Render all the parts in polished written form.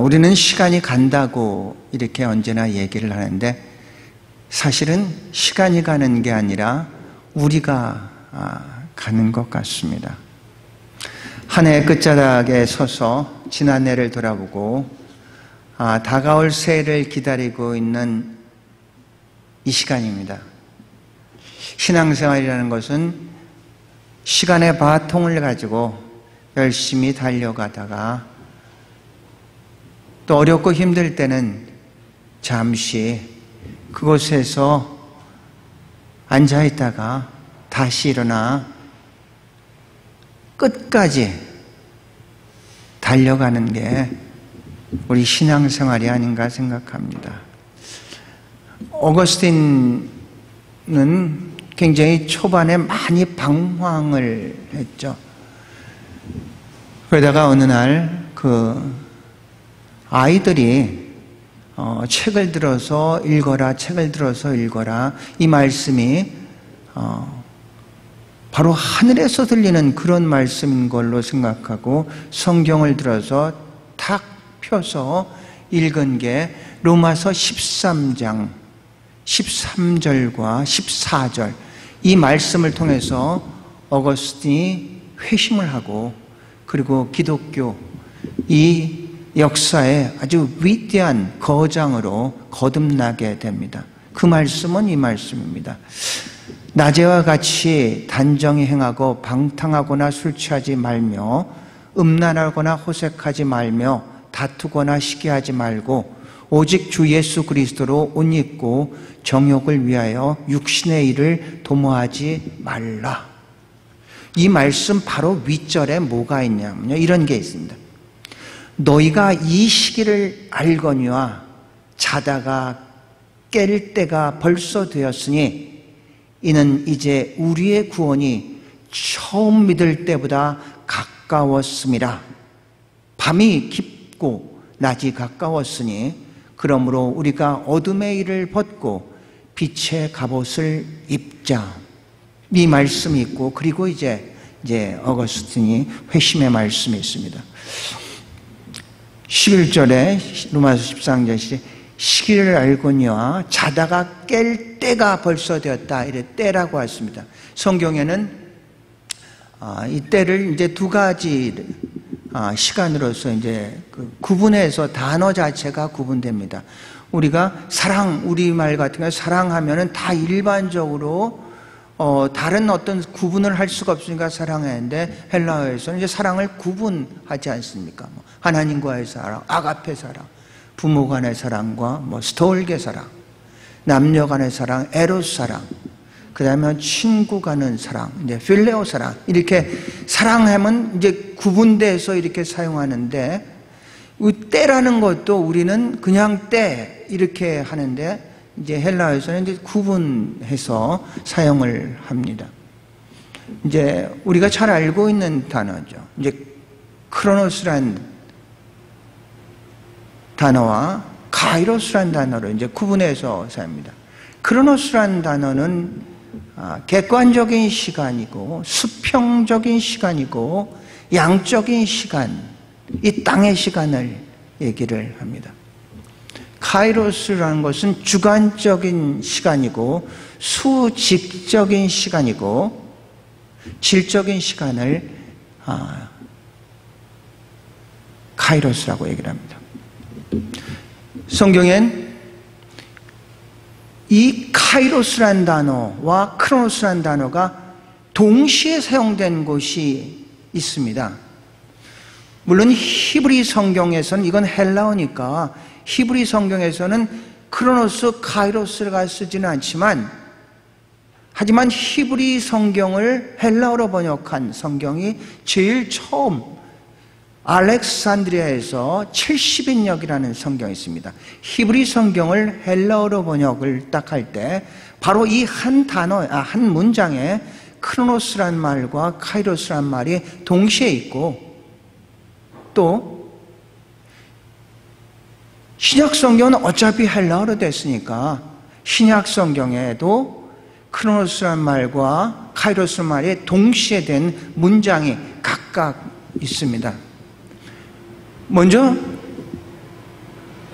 우리는 시간이 간다고 이렇게 언제나 얘기를 하는데 사실은 시간이 가는 게 아니라 우리가 가는 것 같습니다. 한 해 끝자락에 서서 지난해를 돌아보고 다가올 새해를 기다리고 있는 이 시간입니다. 신앙생활이라는 것은 시간의 바통을 가지고 열심히 달려가다가 또 어렵고 힘들 때는 잠시 그곳에서 앉아있다가 다시 일어나 끝까지 달려가는 게 우리 신앙생활이 아닌가 생각합니다. 어거스틴은 굉장히 초반에 많이 방황을 했죠. 그러다가 어느 날 아이들이 책을 들어서 읽어라, 책을 들어서 읽어라, 이 말씀이 바로 하늘에서 들리는 그런 말씀인 걸로 생각하고 성경을 들어서 탁 펴서 읽은 게 로마서 13장 13절과 14절, 이 말씀을 통해서 어거스틴이 회심을 하고 그리고 기독교 이 역사의 아주 위대한 거장으로 거듭나게 됩니다. 그 말씀은 이 말씀입니다. 낮에와 같이 단정히 행하고 방탕하거나 술 취하지 말며 음란하거나 호색하지 말며 다투거나 시기하지 말고 오직 주 예수 그리스도로 옷 입고 정욕을 위하여 육신의 일을 도모하지 말라. 이 말씀 바로 윗절에 뭐가 있냐면요, 이런 게 있습니다. 너희가 이 시기를 알거니와 자다가 깰 때가 벌써 되었으니 이는 이제 우리의 구원이 처음 믿을 때보다 가까웠음이라. 밤이 깊고 낮이 가까웠으니 그러므로 우리가 어둠의 일을 벗고 빛의 갑옷을 입자. 이 말씀이 있고, 그리고 이제 어거스틴이 회심의 말씀이 있습니다. 11절에 로마서 13절 시기를 알거니와 자다가 깰 때가 벌써 되었다, 이래 때라고 했습니다. 성경에는 이 때를 이제 두 가지 시간으로서 이제 구분해서 단어 자체가 구분됩니다. 우리가 사랑, 우리말 같은 경우 사랑하면은 다 일반적으로 다른 어떤 구분을 할 수가 없으니까 사랑하는데, 헬라어에서는 이제 사랑을 구분하지 않습니까? 하나님과의 사랑, 아가페 사랑, 부모 간의 사랑과 스톨게 사랑, 남녀 간의 사랑, 에로스 사랑, 그 다음에 친구 간의 사랑, 이제 필레오 사랑, 이렇게 사랑하면 이제 구분돼서 이렇게 사용하는데, 이 때라는 것도 우리는 그냥 때 이렇게 하는데, 이제 헬라어에서는 이제 구분해서 사용을 합니다. 이제 우리가 잘 알고 있는 단어죠. 이제 크로노스란 단어와 카이로스란 단어로 이제 구분해서 사용합니다. 크로노스란 단어는 객관적인 시간이고 수평적인 시간이고 양적인 시간, 이 땅의 시간을 얘기를 합니다. 카이로스라는 것은 주관적인 시간이고 수직적인 시간이고 질적인 시간을 카이로스라고 얘기를 합니다. 성경엔 이 카이로스라는 단어와 크로노스라는 단어가 동시에 사용된 곳이 있습니다. 물론 히브리 성경에서는, 이건 헬라어니까 히브리 성경에서는 크로노스, 카이로스가 쓰지는 않지만, 하지만 히브리 성경을 헬라어로 번역한 성경이 제일 처음 알렉산드리아에서 70인역이라는 성경이 있습니다. 히브리 성경을 헬라어로 번역을 딱 할 때 바로 이 한 단어, 한 문장에 크로노스란 말과 카이로스란 말이 동시에 있고, 또 신약 성경은 어차피 헬라어로 됐으니까 신약 성경에도 크로노스란 말과 카이로스란 말이 동시에 된 문장이 각각 있습니다. 먼저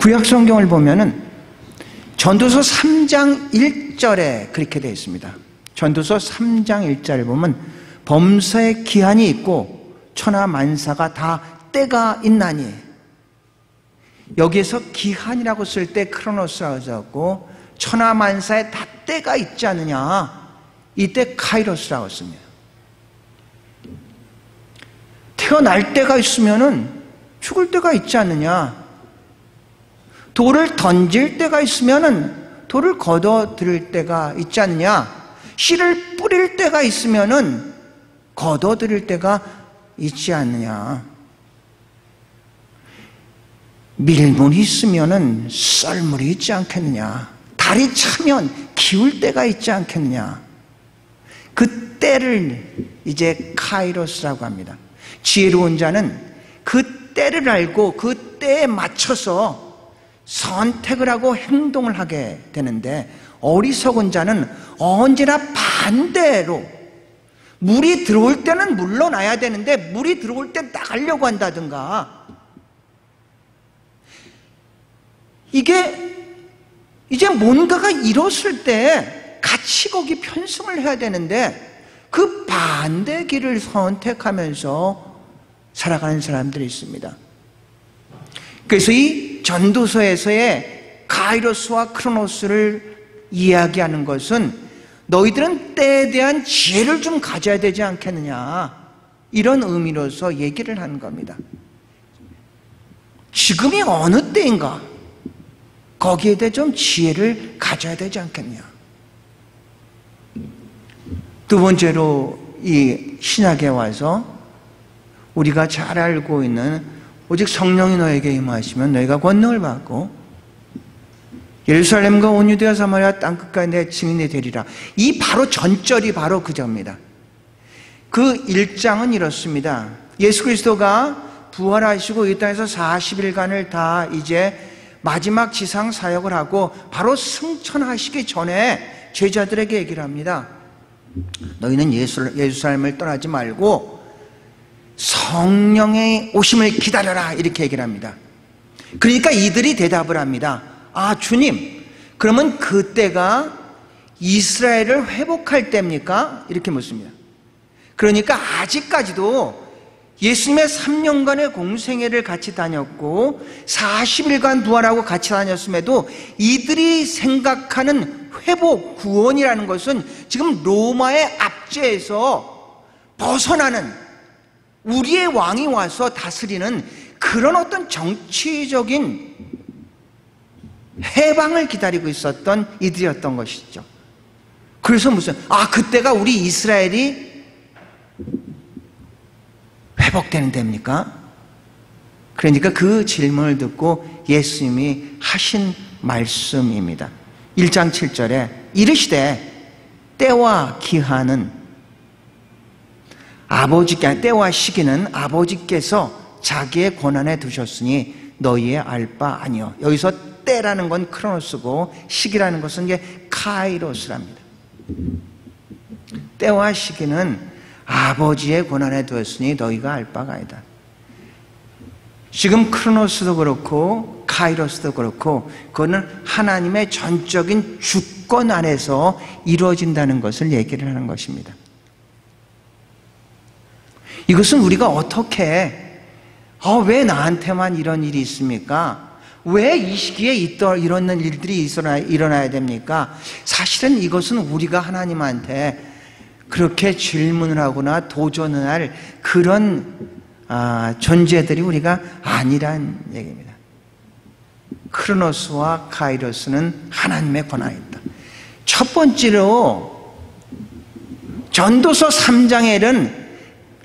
구약 성경을 보면은 전도서 3장 1절에 그렇게 되어 있습니다. 전도서 3장 1절을 보면 범사에 기한이 있고 천하 만사가 다 때가 있나니, 여기에서 기한이라고 쓸 때 크로노스라고 썼고 천하 만사에 다 때가 있지 않느냐, 이때 카이로스라고 씁니다. 태어날 때가 있으면은 죽을 때가 있지 않느냐, 돌을 던질 때가 있으면은 돌을 걷어 들일 때가 있지 않느냐, 씨를 뿌릴 때가 있으면은 걷어 들일 때가 있지 않느냐, 밀물이 있으면은 썰물이 있지 않겠느냐, 달이 차면 기울 때가 있지 않겠느냐. 그 때를 이제 카이로스라고 합니다. 지혜로운 자는 그 때를 알고 그 때에 맞춰서 선택을 하고 행동을 하게 되는데, 어리석은 자는 언제나 반대로 물이 들어올 때는 물러나야 되는데 물이 들어올 때 나가려고 한다든가, 이게 이제 뭔가가 일었을 때 같이 거기 편승을 해야 되는데 그 반대 길을 선택하면서 살아가는 사람들이 있습니다. 그래서 이 전도서에서의 카이로스와 크로노스를 이야기하는 것은 너희들은 때에 대한 지혜를 좀 가져야 되지 않겠느냐, 이런 의미로서 얘기를 하는 겁니다. 지금이 어느 때인가, 거기에 대해 좀 지혜를 가져야 되지 않겠냐. 두 번째로 이 신약에 와서 우리가 잘 알고 있는 오직 성령이 너에게 임하시면 너희가 권능을 받고 예루살렘과 온 유대와 사마리아 땅끝까지 내 증인이 되리라. 이 바로 전절이 바로 그저입니다. 그 1장은 이렇습니다. 예수 그리스도가 부활하시고 이 땅에서 40일간을 다 이제 마지막 지상 사역을 하고 바로 승천하시기 전에 제자들에게 얘기를 합니다. 너희는 예루살렘을 떠나지 말고 성령의 오심을 기다려라, 이렇게 얘기를 합니다. 그러니까 이들이 대답을 합니다. 아, 주님, 그러면 그때가 이스라엘을 회복할 때입니까? 이렇게 묻습니다. 그러니까 아직까지도 예수님의 3년간의 공생애를 같이 다녔고 40일간 부활하고 같이 다녔음에도 이들이 생각하는 회복, 구원이라는 것은 지금 로마의 압제에서 벗어나는, 우리의 왕이 와서 다스리는 그런 어떤 정치적인 해방을 기다리고 있었던 이들이었던 것이죠. 그래서 그때가 우리 이스라엘이 회복되는 데입니까? 그러니까 그 질문을 듣고 예수님이 하신 말씀입니다. 1장 7절에 이르시되 때와 기한은 때와 시기는 아버지께서 자기의 권한에 두셨으니 너희의 알 바 아니요. 여기서 때라는 건 크로노스고 시기라는 것은 이게 카이로스랍니다. 때와 시기는 아버지의 권한에 두었으니 너희가 알 바가 아니다. 지금 크로노스도 그렇고 카이로스도 그렇고 그거는 하나님의 전적인 주권 안에서 이루어진다는 것을 얘기를 하는 것입니다. 이것은 우리가 어떻게 왜 나한테만 이런 일이 있습니까? 왜 이 시기에 이런 일들이 일어나야 됩니까? 사실은 이것은 우리가 하나님한테 그렇게 질문을 하거나 도전을 할 그런 존재들이 우리가 아니란 얘기입니다. 크로노스와 카이로스는 하나님의 권한이 있다. 첫 번째로 전도서 3장에는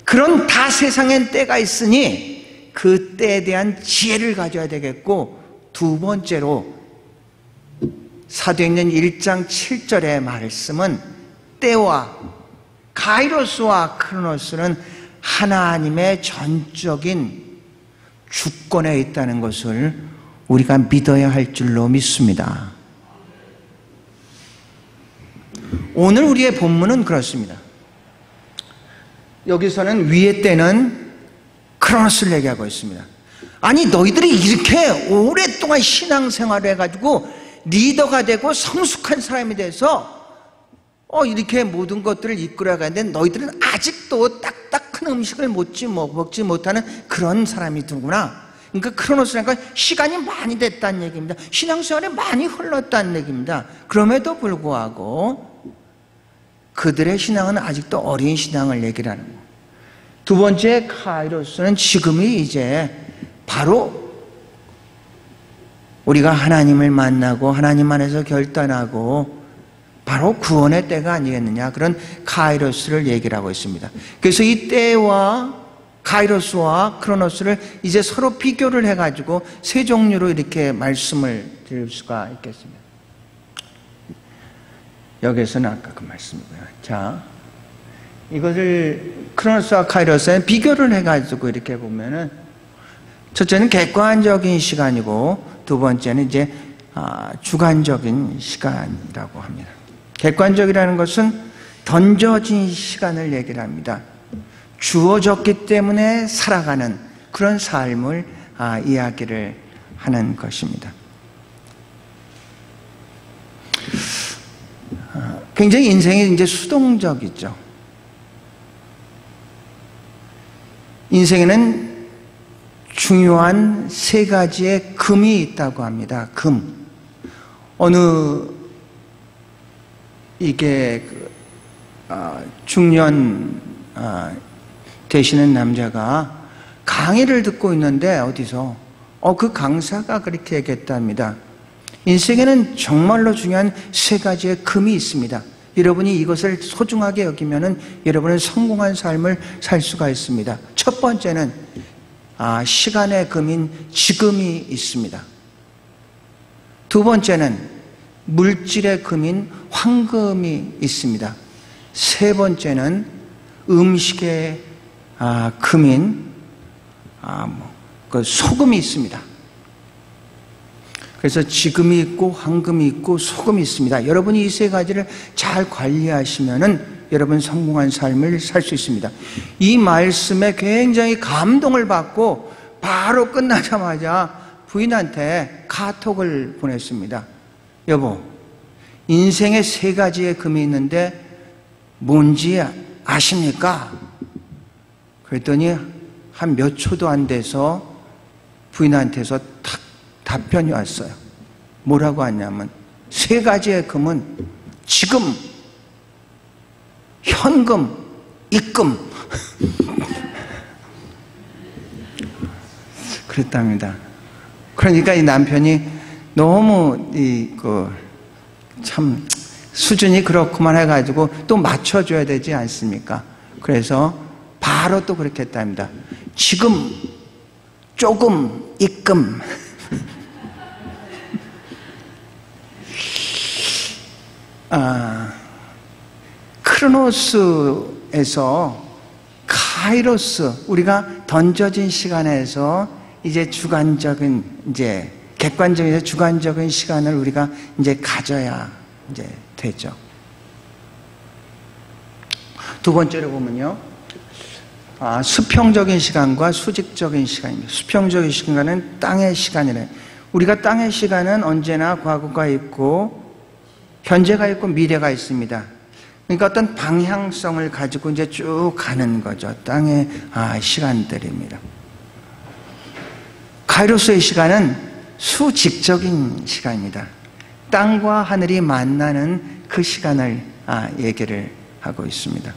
그런 다 세상엔 때가 있으니 그 때에 대한 지혜를 가져야 되겠고, 두 번째로 사도행전 1장 7절의 말씀은 때와 카이로스와 크로노스는 하나님의 전적인 주권에 있다는 것을 우리가 믿어야 할 줄로 믿습니다. 오늘 우리의 본문은 그렇습니다. 여기서는 위의 때는 크로노스를 얘기하고 있습니다. 아니 너희들이 이렇게 오랫동안 신앙생활을 해가지고 리더가 되고 성숙한 사람이 돼서 이렇게 모든 것들을 이끌어가는데 너희들은 아직도 딱딱한 음식을 먹지 못하는 그런 사람이 되구나. 그러니까 크로노스라는 건 시간이 많이 됐다는 얘기입니다. 신앙생활이 많이 흘렀다는 얘기입니다. 그럼에도 불구하고 그들의 신앙은 아직도 어린 신앙을 얘기를 하는 거예요. 두 번째 카이로스는 지금이 이제 바로 우리가 하나님을 만나고 하나님 안에서 결단하고 바로 구원의 때가 아니겠느냐, 그런 카이로스를 얘기를 하고 있습니다. 그래서 이 때와 카이로스와 크로노스를 이제 서로 비교를 해가지고 세 종류로 이렇게 말씀을 드릴 수가 있겠습니다. 여기서는 아까 그 말씀이고요. 자, 이것을 크로노스와 카이로스에 비교를 해가지고 이렇게 보면은 첫째는 객관적인 시간이고 두 번째는 이제 주관적인 시간이라고 합니다. 객관적이라는 것은 던져진 시간을 얘기를 합니다. 주어졌기 때문에 살아가는 그런 삶을 이야기를 하는 것입니다. 굉장히 인생이 이제 수동적이죠. 인생에는 중요한 세 가지의 금이 있다고 합니다. 금. 이게 중년 되시는 남자가 강의를 듣고 있는데 어디서 그 강사가 그렇게 얘기했답니다. 인생에는 정말로 중요한 세 가지의 금이 있습니다. 여러분이 이것을 소중하게 여기면은 여러분은 성공한 삶을 살 수가 있습니다. 첫 번째는 시간의 금인 지금이 있습니다. 두 번째는 물질의 금인 황금이 있습니다. 세 번째는 음식의 금인 그 소금이 있습니다. 그래서 지금이 있고 황금이 있고 소금이 있습니다. 여러분이 이 세 가지를 잘 관리하시면은 여러분 성공한 삶을 살 수 있습니다. 이 말씀에 굉장히 감동을 받고 바로 끝나자마자 부인한테 카톡을 보냈습니다. 여보, 인생에 세 가지의 금이 있는데 뭔지 아십니까? 그랬더니 한 몇 초도 안 돼서 부인한테서 탁 답변이 왔어요. 뭐라고 하냐면 세 가지의 금은 지금, 현금, 입금. 그랬답니다. 그러니까 이 남편이 너무 참 수준이 그렇구만 해가지고 또 맞춰줘야 되지 않습니까? 그래서 바로 또 그렇게 했답니다. 지금, 조금, 입금. 크로노스에서 카이로스, 우리가 던져진 시간에서 이제 주관적인, 이제 객관적인 주관적인 시간을 우리가 이제 가져야 이제 되죠. 두 번째로 보면요, 수평적인 시간과 수직적인 시간입니다. 수평적인 시간은 땅의 시간이래. 우리가 땅의 시간은 언제나 과거가 있고 현재가 있고 미래가 있습니다. 그러니까 어떤 방향성을 가지고 이제 쭉 가는 거죠. 땅의 시간들입니다. 카이로스의 시간은 수직적인 시간입니다. 땅과 하늘이 만나는 그 시간을 얘기를 하고 있습니다.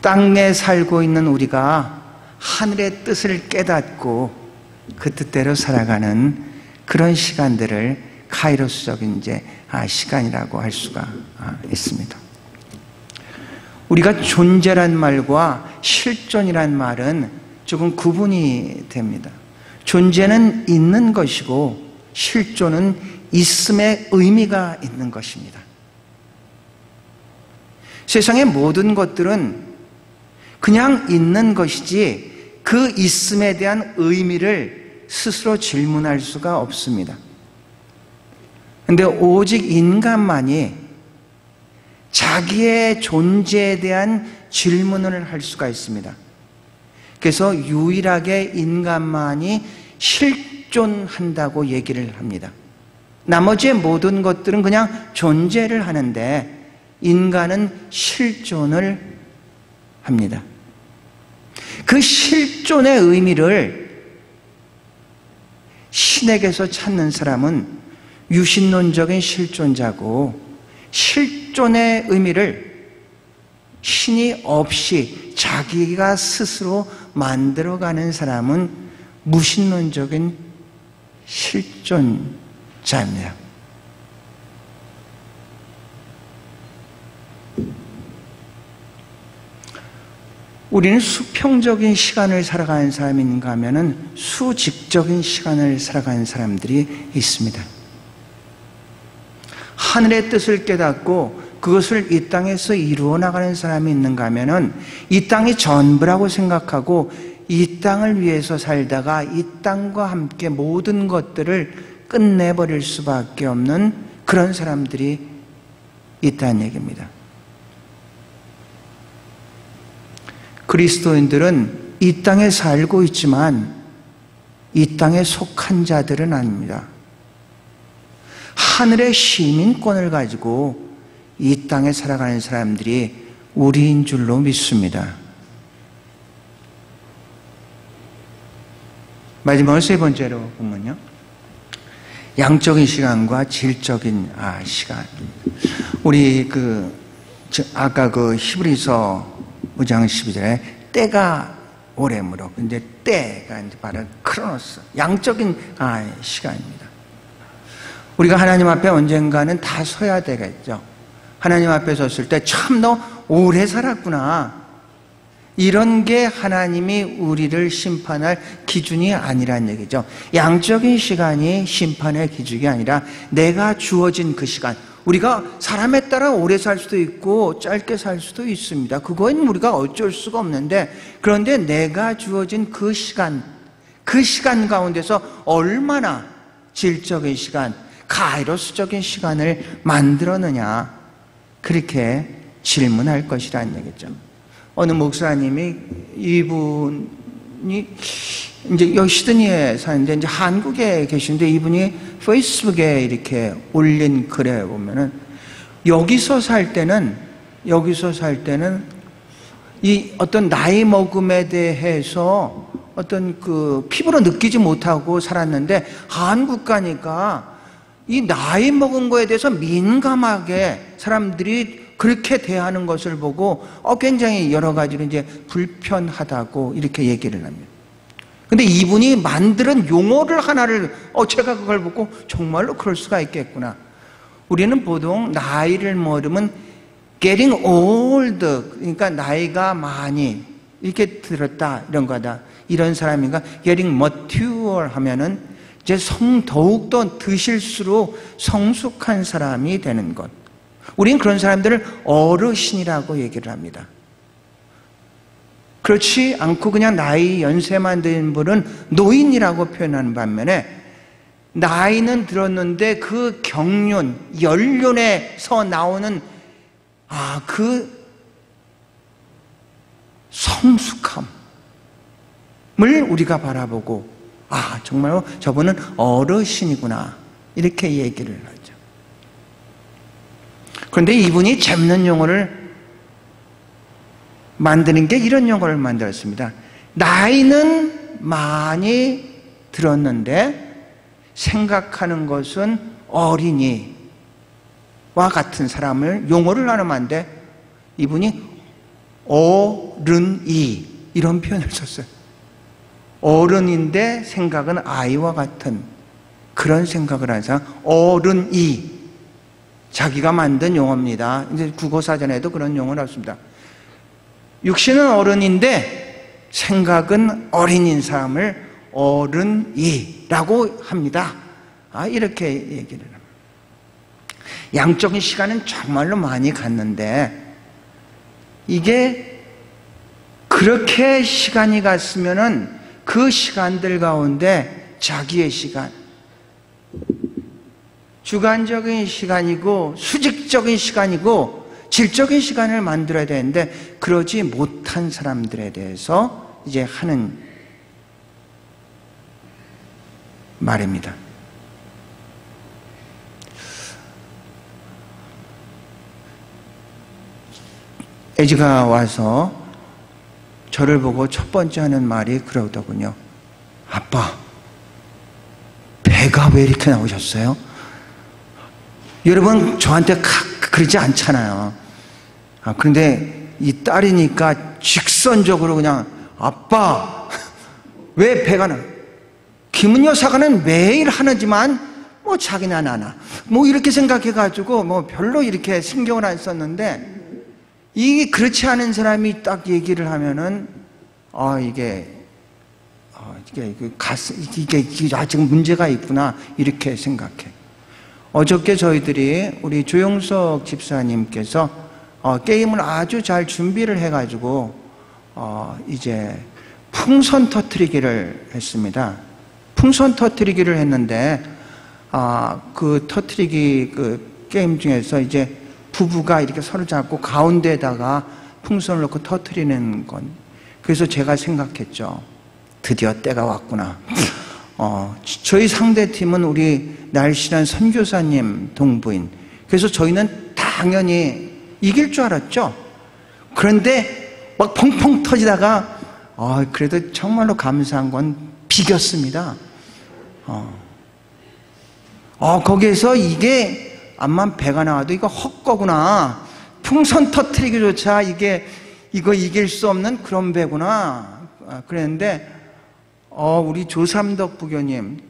땅에 살고 있는 우리가 하늘의 뜻을 깨닫고 그 뜻대로 살아가는 그런 시간들을 카이로스적인 이제 시간이라고 할 수가 있습니다. 우리가 존재란 말과 실존이란 말은 조금 구분이 됩니다. 존재는 있는 것이고 실존은 있음의 의미가 있는 것입니다. 세상의 모든 것들은 그냥 있는 것이지 그 있음에 대한 의미를 스스로 질문할 수가 없습니다. 그런데 오직 인간만이 자기의 존재에 대한 질문을 할 수가 있습니다. 그래서 유일하게 인간만이 실존한다고 얘기를 합니다. 나머지의 모든 것들은 그냥 존재를 하는데 인간은 실존을 합니다. 그 실존의 의미를 신에게서 찾는 사람은 유신론적인 실존자고, 실존의 의미를 신이 없이 자기가 스스로 만들어가는 사람은 무신론적인 실존자입니다. 우리는 수평적인 시간을 살아가는 사람인가 하면은 수직적인 시간을 살아가는 사람들이 있습니다. 하늘의 뜻을 깨닫고 그것을 이 땅에서 이루어 나가는 사람이 있는가 하면은 이 땅이 전부라고 생각하고 이 땅을 위해서 살다가 이 땅과 함께 모든 것들을 끝내버릴 수밖에 없는 그런 사람들이 있다는 얘기입니다. 그리스도인들은 이 땅에 살고 있지만 이 땅에 속한 자들은 아닙니다. 하늘의 시민권을 가지고 이 땅에 살아가는 사람들이 우리인 줄로 믿습니다. 마지막으로 세 번째로 보면요, 양적인 시간과 질적인 시간. 우리 아까 히브리서 5장 12절에 때가 오래므로, 근데 때가 이제 바로 크로노스, 양적인 시간입니다. 우리가 하나님 앞에 언젠가는 다 서야 되겠죠. 하나님 앞에 섰을 때 참 너 오래 살았구나, 이런 게 하나님이 우리를 심판할 기준이 아니란 얘기죠. 양적인 시간이 심판의 기준이 아니라 내가 주어진 그 시간, 우리가 사람에 따라 오래 살 수도 있고 짧게 살 수도 있습니다. 그건 우리가 어쩔 수가 없는데, 그런데 내가 주어진 그 시간 가운데서 얼마나 질적인 시간, 카이로스적인 시간을 만들었느냐, 그렇게 질문할 것이라는 얘기죠. 어느 목사님이, 이분이 이제 여기 시드니에 사는데 이제 한국에 계시는데, 이분이 페이스북에 이렇게 올린 글에 보면은 여기서 살 때는 이 어떤 나이 먹음에 대해서 어떤 피부로 느끼지 못하고 살았는데, 한국 가니까 이 나이 먹은 거에 대해서 민감하게 사람들이 그렇게 대하는 것을 보고 굉장히 여러 가지로 이제 불편하다고 이렇게 얘기를 합니다. 근데 이분이 만드는 용어를 하나를 제가 그걸 보고 정말로 그럴 수가 있겠구나. 우리는 보통 나이를 먹으면 getting old, 그러니까 나이가 많이 이렇게 들었다, 이런 거다, 이런 사람인가. getting mature 하면은 이제 더욱더 드실수록 성숙한 사람이 되는 것. 우리는 그런 사람들을 어르신이라고 얘기를 합니다. 그렇지 않고 그냥 나이 연세만 든 분은 노인이라고 표현하는 반면에, 나이는 들었는데 그 경륜, 연륜에서 나오는 그 성숙함을 우리가 바라보고 정말로 저분은 어르신이구나, 이렇게 얘기를 하죠. 그런데 이분이 재밌는 용어를 만드는 게 이런 용어를 만들었습니다. 나이는 많이 들었는데 생각하는 것은 어린이와 같은 사람을 용어를 나누는데, 이분이 어른이, 이런 표현을 썼어요. 어른인데 생각은 아이와 같은 그런 생각을 하는 사람, 어른이. 자기가 만든 용어입니다. 이제 국어사전에도 그런 용어는 없습니다. 육신은 어른인데 생각은 어린인 사람을 어른이라고 합니다. 이렇게 얘기를 합니다. 양적인 시간은 정말로 많이 갔는데, 이게 그렇게 시간이 갔으면은 그 시간들 가운데 자기의 시간, 주관적인 시간이고 수직적인 시간이고 질적인 시간을 만들어야 되는데, 그러지 못한 사람들에 대해서 이제 하는 말입니다. 애지가 와서 저를 보고 첫 번째 하는 말이 그러더군요. 아빠, 배가 왜 이렇게 나오셨어요? 여러분, 저한테 그러지 않잖아요. 그런데 이 딸이니까 직선적으로 그냥, 아빠, 왜 배가 나? 김은 여사가는 매일 하지만 뭐 자기나 나나 뭐 이렇게 생각해가지고 뭐 별로 이렇게 신경을 안 썼는데, 이게 그렇지 않은 사람이 딱 얘기를 하면은 이게 아직 문제가 있구나 이렇게 생각해. 어저께 저희들이 우리 조용석 집사님께서 게임을 아주 잘 준비를 해가지고 이제 풍선 터뜨리기를 했습니다. 풍선 터뜨리기를 했는데 그 터뜨리기 그 게임 중에서 이제 부부가 이렇게 서로 잡고 가운데에다가 풍선을 넣고 터뜨리는 건, 그래서 제가 생각했죠. 드디어 때가 왔구나. 저희 상대팀은 우리 날씬한 선교사님 동부인, 그래서 저희는 당연히 이길 줄 알았죠. 그런데 막 펑펑 터지다가 그래도 정말로 감사한 건 비겼습니다. 거기에서 이게 암만 배가 나와도 이거 헛거구나, 풍선 터뜨리기조차 이거 이길 수 없는 그런 배구나 그랬는데, 우리 조삼덕 부교님,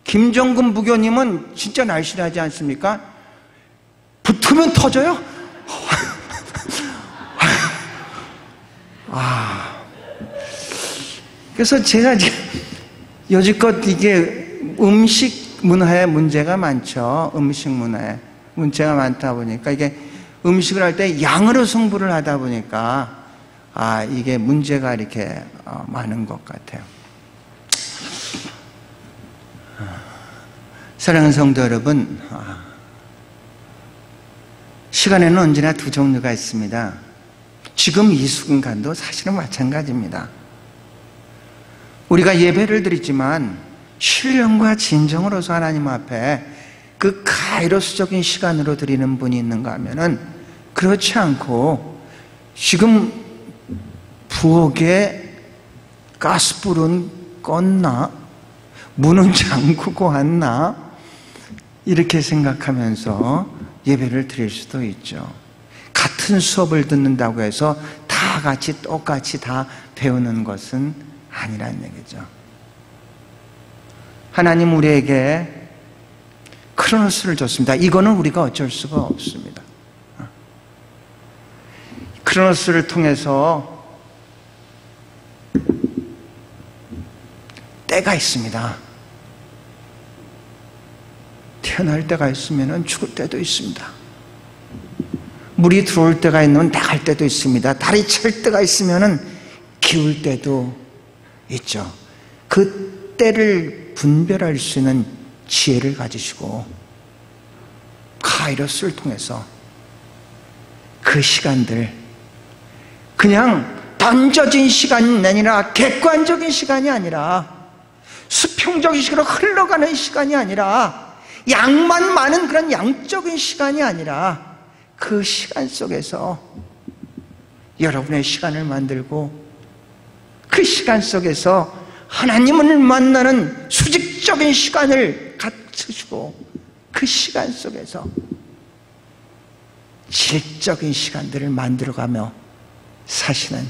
김정근 부교님은 진짜 날씬하지 않습니까? 붙으면 터져요. 그래서 제가 여지껏 이게 음식 문화에 문제가 많죠. 음식 문화에 문제가 많다 보니까, 이게 음식을 할 때 양으로 승부를 하다 보니까 이게 문제가 이렇게 많은 것 같아요. 사랑하는 성도 여러분, 시간에는 언제나 두 종류가 있습니다. 지금 이 순간도 사실은 마찬가지입니다. 우리가 예배를 드리지만 신령과 진정으로서 하나님 앞에 그 카이로스적인 시간으로 드리는 분이 있는가 하면은 그렇지 않고, 지금 부엌에 가스불은 껐나? 문은 잠그고 왔나? 이렇게 생각하면서 예배를 드릴 수도 있죠. 같은 수업을 듣는다고 해서 다 같이 똑같이 다 배우는 것은 아니라는 얘기죠. 하나님 우리에게 크로노스를 줬습니다. 이거는 우리가 어쩔 수가 없습니다. 크로노스를 통해서 때가 있습니다. 태어날 때가 있으면 죽을 때도 있습니다. 물이 들어올 때가 있으면 나갈 때도 있습니다. 달이 찰 때가 있으면 기울 때도 있죠. 그 때를 분별할 수 있는 지혜를 가지시고 카이로스를 통해서 그 시간들, 그냥 던져진 시간이 아니라, 객관적인 시간이 아니라, 수평적인 식으로 흘러가는 시간이 아니라, 양만 많은 그런 양적인 시간이 아니라, 그 시간 속에서 여러분의 시간을 만들고, 그 시간 속에서 하나님을 만나는 수직적인 시간을 갖추시고, 그 시간 속에서 질적인 시간들을 만들어가며 사시는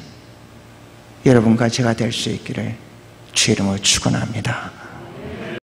여러분과 제가 될 수 있기를 주의 이름으로 축원합니다.